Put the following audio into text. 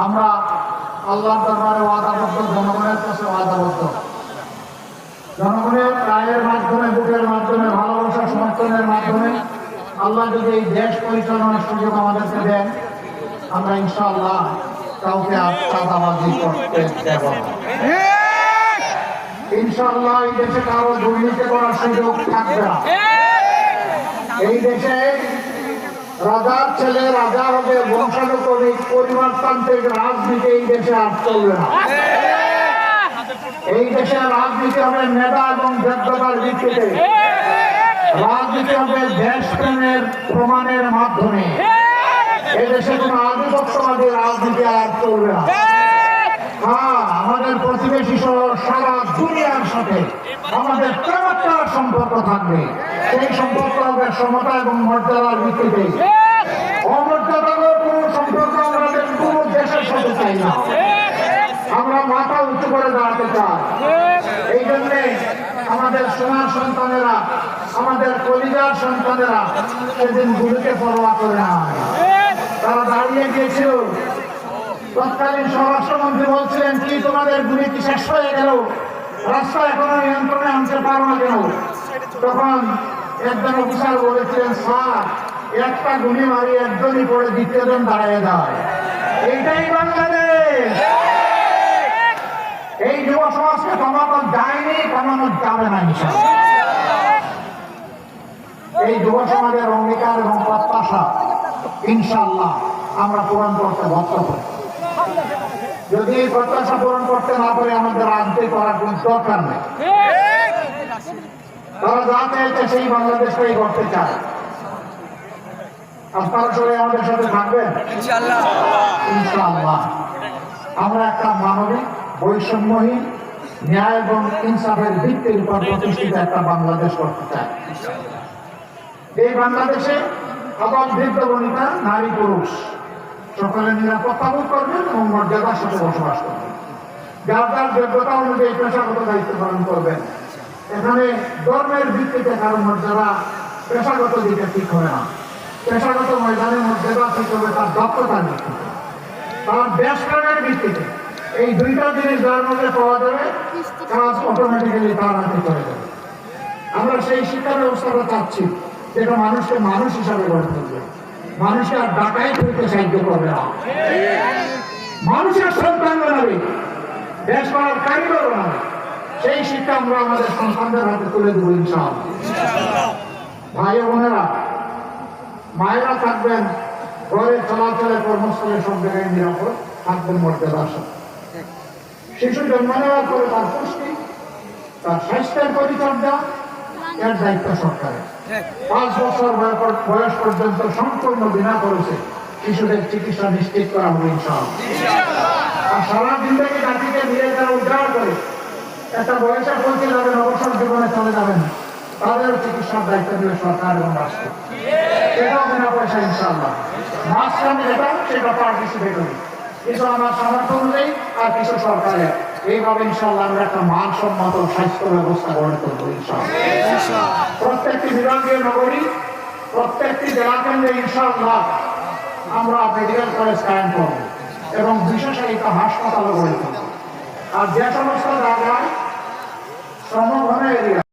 আমরা আল্লাহর দরবারে ওয়াদাবদ্ধ, জনগণের কাছে ওয়াদাবদ্ধ। জনগণের রায়ের মাধ্যমে, ভোটের মাধ্যমে, ভালোবাসা সমর্থনের মাধ্যমে আল্লাহ যদি এই দেশ পরিচালনার সুযোগ আমাদেরকে দেন, আমরা ইনশাআল্লাহ কাউকে চাঁদাবাজি করতে দেব না। ইনশাআল্লাহ এই দেশে কারো দুর্নীতি করার সুযোগ থাকবে না। এই দেশে রাজার ছেলে রাজা হবে, বংশানুক্রমিক পরিবারতান্ত্রিক রাজনীতি এই দেশে আর চলবে না। এই দেশে রাজনীতি হবে মেধা এবং যোগ্যতার ভিত্তিতে, রাজনীতি হবে দেশপ্রেমের প্রমাণের মাধ্যমে। এই দেশে কোন আধিপত্যবাদী রাজনীতি আর চলবে না। হ্যাঁ, আমাদের প্রতিবেশী সহ সারা দুনিয়ার সাথে আমাদের চমৎকার সম্পর্ক থাকবে। সেই সম্পর্ক হবে সমতা এবং মর্যাদার ভিত্তিতে। অমর্যাদার কোন সম্পর্ক আমাদের কোন দেশের সাথে চাই না। আমরা মাথা উঁচু করে দাঁড়াতে চাই। এই জন্যে আমাদের সোনার সন্তানেরা, আমাদের কলিজার সন্তানেরা সেদিন গুলিকে পরোয়া করে না, তারা দাঁড়িয়ে গিয়েছিল। তৎকালীন স্বরাষ্ট্রমন্ত্রী বলছিলেন, কি তোমাদের গুলি কি শেষ হয়ে গেল? রাস্তা এখনো নিয়ন্ত্রণে আনতে পারো না কেন? তখন একজন অফিসার বলেছিলেন, স্যার, একটা গুলি মারি একজনই পড়ে দ্বিতীয়জন দাঁড়িয়ে যায়। এইটাই বাংলাদেশ। এই যুব সমাজকে কমানো যায়নি, কমানো যাবে না। এই যুব সমাজের অঙ্গীকার এবং প্রত্যাশা ইনশাআল্লাহ আমরা পূরণ করতে বদ্ধ করি। যদি এই প্রত্যাশা পূরণ করতে না পারে, আমাদের রাজনীতি করার কোন দরকার নেই। তারা যা চাইছে সেই বাংলাদেশটাই করতে চায়। আপনারা সবাই আমাদের সাথে থাকবেন ইনশাআল্লাহ। আমরা একটা মানবিক, বৈষম্যহীন, ন্যায় এবং ইনসাফের ভিত্তির উপর প্রতিষ্ঠিত একটা বাংলাদেশ করতে চাই। এই বাংলাদেশে আবাল বৃদ্ধ বনিতা, নারী পুরুষ সকলে নিরাপত্তা বোধ করবেন এবং মর্যাদার সাথে বসবাস করবেন। যার যার যোগ্যতা অনুযায়ী পেশাগত দায়িত্ব পালন করবেন। এখানে ধর্মের ভিত্তিতে কারো মর্যাদা পেশাগত দিকে ঠিক হবে না। পেশাগত ময়দানের মর্যাদা ঠিক হবে তার দক্ষতার ভিত্তিতে, তার দেশপ্রেমের ভিত্তিতে। এই দুইটা জিনিস যার মধ্যে পাওয়া যাবে, কাজ অটোমেটিক্যালি তার হাতে চলে যাবে। আমরা সেই শিক্ষা ব্যবস্থাটা চাচ্ছি যেটা মানুষকে মানুষ হিসাবে গড়ে তুলবে, মানুষকে আর ডাকাই করতে সাহায্য করবে না, মানুষের সন্তান বানাবে, দেশ গড়ার কারিগর বানাবে। সেই শিক্ষা আমরা আমাদের সন্তানদের হাতে তুলে দেবো ইনশাআল্লাহ। ভাই বোনেরা, মায়েরা থাকবেন ঘরে, চলাচলে, কর্মস্থলে, সব জায়গায় নিরাপদ থাকবেন মর্যাদার সাথে। শিশু জন্ম নেওয়ার পরে তার পুষ্টি, তার স্বাস্থ্যের পরিচর্যা, এর দায়িত্ব সরকারের। 5 বছর বয়স পর্যন্ত সম্পূর্ণ বিনা খরচে শিশুদের চিকিৎসা নিশ্চিত করা হবে ইনশাআল্লাহ। আর সারা জিন্দগি জাতিকে নিয়ে যারা উদ্ধার করে একটা বয়সে পৌঁছে যাবেন, অবসর জীবনে চলে যাবেন, তাদেরও চিকিৎসার দায়িত্ব দেবে সরকার এবং রাষ্ট্র। সেটাও বিনা পয়সা ইনশাআল্লাহ। মাঝখানে যেটা সেটা পার্টিসিপেট হবে, কিছু আমার সামর্থ্য অনুযায়ী আর কিছু সরকারের। এইভাবে ইনশাআল্লাহ আমরা একটা মানসম্মত স্বাস্থ্য ব্যবস্থা গড়ে তুলবো ইনশাআল্লাহ। প্রত্যেকটি বিভাগীয় নগরী, প্রত্যেকটি জেলা কেন্দ্রে ইনশাআল্লাহ আমরা মেডিকেল কলেজ কায়েম করবো এবং বিশেষায়িত হাসপাতালও গড়ে তুলব। আর যে সমস্ত জায়গায় শ্রমঘন এরিয়া